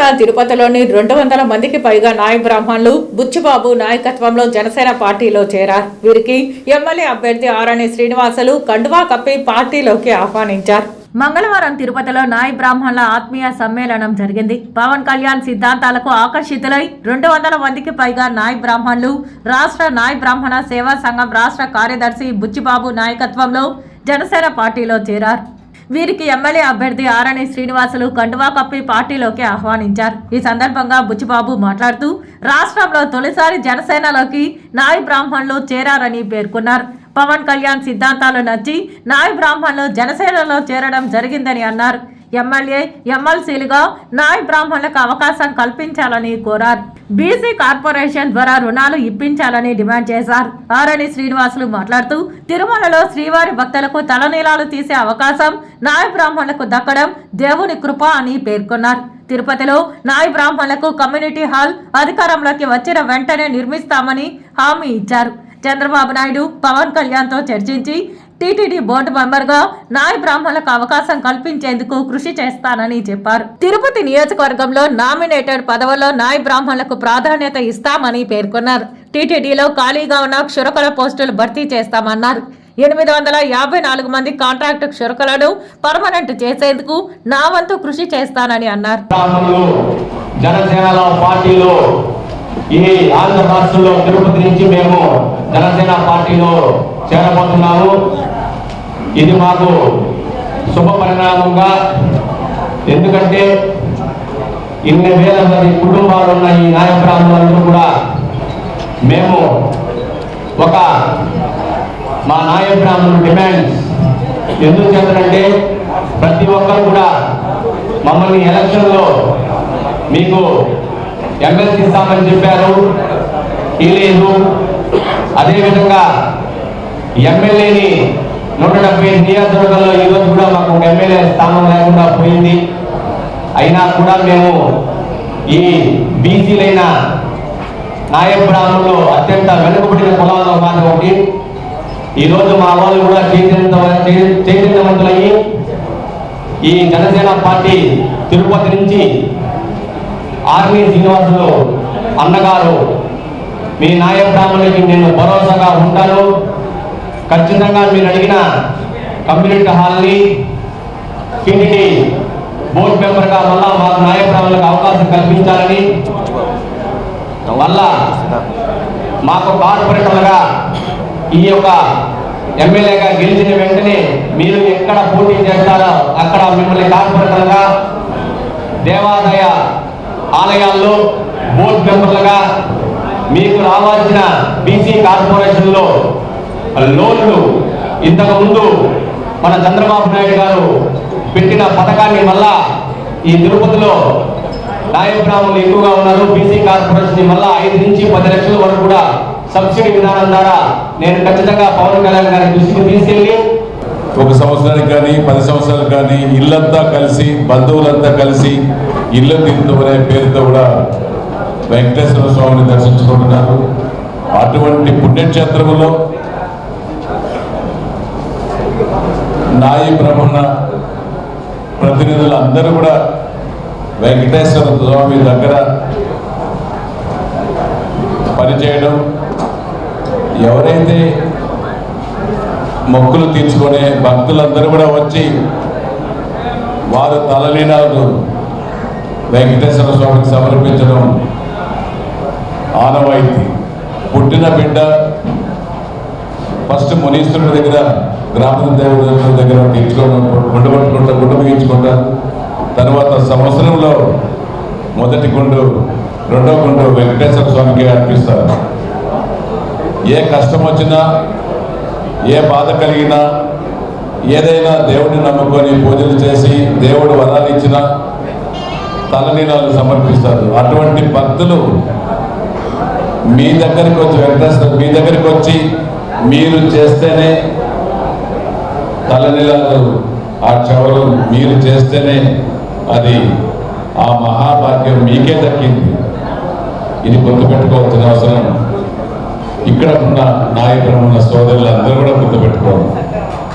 మంగళవారం తిరుపతిలోని 200 మందికి పైగా నాయ బ్రాహ్మణులు బుచ్చిబాబు నాయకత్వంలో జనసేన పార్టీలో చేరారు. వీరికి ఎమ్మెల్యే అభ్యర్థి ఆరణి శ్రీనివాసులు కండువా కప్పి పార్టీలోకి ఆహ్వానించారు. మంగళవారం తిరుపతిలో నాయ బ్రాహ్మణుల ఆత్మీయ సమ్మేళనం జరిగింది. పవన్ కళ్యాణ్ సిద్ధాంతాలకు ఆకర్షితులై 200 మందికి పైగా నాయ బ్రాహ్మణులు రాష్ట్ర నాయ బ్రాహ్మణ సేవా సంఘం రాష్ట్ర కార్యదర్శి బుచ్చిబాబు నాయకత్వంలో జనసేన పార్టీలో చేరారు. వీరికి ఎమ్మెల్యే అభ్యర్థి ఆరణి శ్రీనివాసులు కండువా కప్పి పార్టీలోకి ఆహ్వానించారు. ఈ సందర్భంగా బుచ్చిబాబు మాట్లాడుతూ రాష్ట్రంలో తొలిసారి జనసేనలోకి నాయ బ్రాహ్మణులు చేరారని పేర్కొన్నారు. పవన్ కళ్యాణ్ సిద్ధాంతాలు నచ్చి నాయ బ్రాహ్మణులు జనసేనలో చేరడం జరిగిందని అన్నారు. ఎమ్మెల్యే ఎమ్మెల్సీలుగా నాయ బ్రాహ్మణులకు అవకాశం కల్పించాలని కోరారు. బీసీ కార్పొరేషన్ ద్వారా రుణాలు ఇప్పించాలని డిమాండ్ చేశారు. ఆరణి శ్రీనివాసులు మాట్లాడుతూ తిరుమలలో శ్రీవారి భక్తులకు తలనీలాలు తీసే అవకాశం నాయ బ్రాహ్మణులకు దక్కడం దేవుని కృప అని పేర్కొన్నారు. తిరుపతిలో నాయ బ్రాహ్మణులకు కమ్యూనిటీ హాల్ అధికారంలోకి వచ్చిన వెంటనే నిర్మిస్తామని హామీ ఇచ్చారు. చంద్రబాబు నాయుడు పవన్ కళ్యాణ్తో చర్చించి టీటీడీ బోర్డు మెంబర్గా నాయ బ్రాహ్మణులకు అవకాశం కల్పించేందుకు కృషి చేస్తానని చెప్పారు. తిరుపతి నియోజకవర్గంలో నామినేటెడ్ పదవుల్లో నాయ బ్రాహ్మణులకు ప్రాధాన్యత ఇస్తామని పేర్కొన్నారు. టీటీడీలో ఖాళీగా ఉన్న క్షురకుల పోస్టులు భర్తీ చేస్తామన్నారు. 854 మంది కాంట్రాక్టు క్షురకులను పర్మనెంట్ చేసేందుకు నా వంతు కృషి చేస్తానని అన్నారు. ఈ ఆంధ్ర రాష్ట్రంలో తిరుపతి నుంచి మేము జనసేన పార్టీలో చేరబోతున్నాము. ఇది మాకు శుభ పరిణామంగా, ఎందుకంటే ఇన్ని వేల మంది కుటుంబాలు ఉన్న ఈ నాయ బ్రాహ్మణులందరూ కూడా మేము మా నాయ బ్రాహ్మణుల డిమాండ్స్ ఎందుకు చేస్తారంటే, ప్రతి ఒక్కరు కూడా మమ్మల్ని ఎలక్షన్లో మీకు ఎమ్మెల్సీ ఇస్తామని చెప్పారు, లేదు. అదేవిధంగా ఎమ్మెల్యేని 175 నియోజకవర్గాల్లో ఈరోజు కూడా మాకు ఒక ఎమ్మెల్యే స్థానం లేకుండా పోయింది. అయినా కూడా మేము ఈ బీసీలైన నాయ బ్రాహ్మణులు అత్యంత వెనుకబడిన కులాల్లో మాది ఒకటి. ఈరోజు మా వాళ్ళు కూడా చైతన్యవంతులయ్యి ఈ జనసేన పార్టీ తిరుపతి నుంచి ఆర్మీ శ్రీనివాసులు అన్నగారు, మీ నాయ బ్రాహ్మణులకి నేను భరోసాగా ఉంటాను, ఖచ్చితంగా మీరు అడిగిన కమ్యూనిటీ హాల్ని టీటీడీ బోర్డు మెంబర్గా మళ్ళా మాకు నాయ బ్రాహ్మణులకు అవకాశం కల్పించాలని, మళ్ళా మాకు కార్పొరేటర్లుగా ఈ యొక్క ఎమ్మెల్యేగా గెలిచిన వెంటనే మీరు ఎక్కడ పోటీ చేస్తారో అక్కడ మిమ్మల్ని కార్పొరేటర్లుగా దేవాదాయ ఆలయాల్లో బోర్డు మెంబర్లుగా మీకు రావాల్సిన బీసీ కార్పొరేషన్లో లోన్లు ఇంతకుముందు మన చంద్రబాబు నాయుడు గారు పెట్టిన పథకాన్ని వల్ల ఈ తిరుపతిలో నాయ బ్రాహ్మణులు ఎక్కువగా ఉన్నారు. బీసీ కార్పొరేషన్ వల్ల 5 నుంచి 10 లక్షల వరకు కూడా సబ్సిడీ విధానం ద్వారా నేను ఖచ్చితంగా పవన్ కళ్యాణ్ గారి దృష్టికి తీసుకెళ్ళి 1 సంవత్సరానికి కానీ 10 సంవత్సరాలకు కానీ ఇల్లంతా కలిసి బంధువులంతా కలిసి ఇల్లు తీర్థం అనే పేరుతో కూడా వెంకటేశ్వర స్వామిని దర్శించుకుంటున్నారు. అటువంటి పుణ్యక్షేత్రంలో నాయ బ్రాహ్మణ ప్రతినిధులు అందరూ కూడా వెంకటేశ్వర స్వామి దగ్గర పనిచేయడం, ఎవరైతే మొక్కులు తీర్చుకునే భక్తులందరూ కూడా వచ్చి వారు తలలీనాలు వెంకటేశ్వర స్వామికి సమర్పించడం ఆనవాయితీ. పుట్టిన బిడ్డ ఫస్ట్ మునీశ్వరుడి దగ్గర గ్రామ దేవుడి దగ్గర తీర్చుకోవడం, గుండు బిగించుకుంటారు. తర్వాత సంవత్సరంలో మొదటి గుండు, రెండో గుండు వెంకటేశ్వర స్వామికి అర్పిస్తారు. ఏ కష్టం వచ్చినా, ఏ బాధ కలిగినా, ఏదైనా దేవుడిని నమ్ముకొని పూజలు చేసి దేవుడు వరాలు ఇచ్చినా తలనీలాలు సమర్పిస్తారు. అటువంటి భక్తులు మీ దగ్గరికి వచ్చి మీ దగ్గరికి వచ్చి మీరు చేస్తేనే తలనీలాలు, ఆ చెవులు మీరు చేస్తేనే అది ఆ మహాభాగ్యం మీకే దక్కింది. ఇది గుర్తుపెట్టుకోవాల్సిన అవసరం ఇక్కడ ఉన్న నాయ బ్రాహ్మణ సోదరులందరూ కూడా గుర్తుపెట్టుకోవాలి.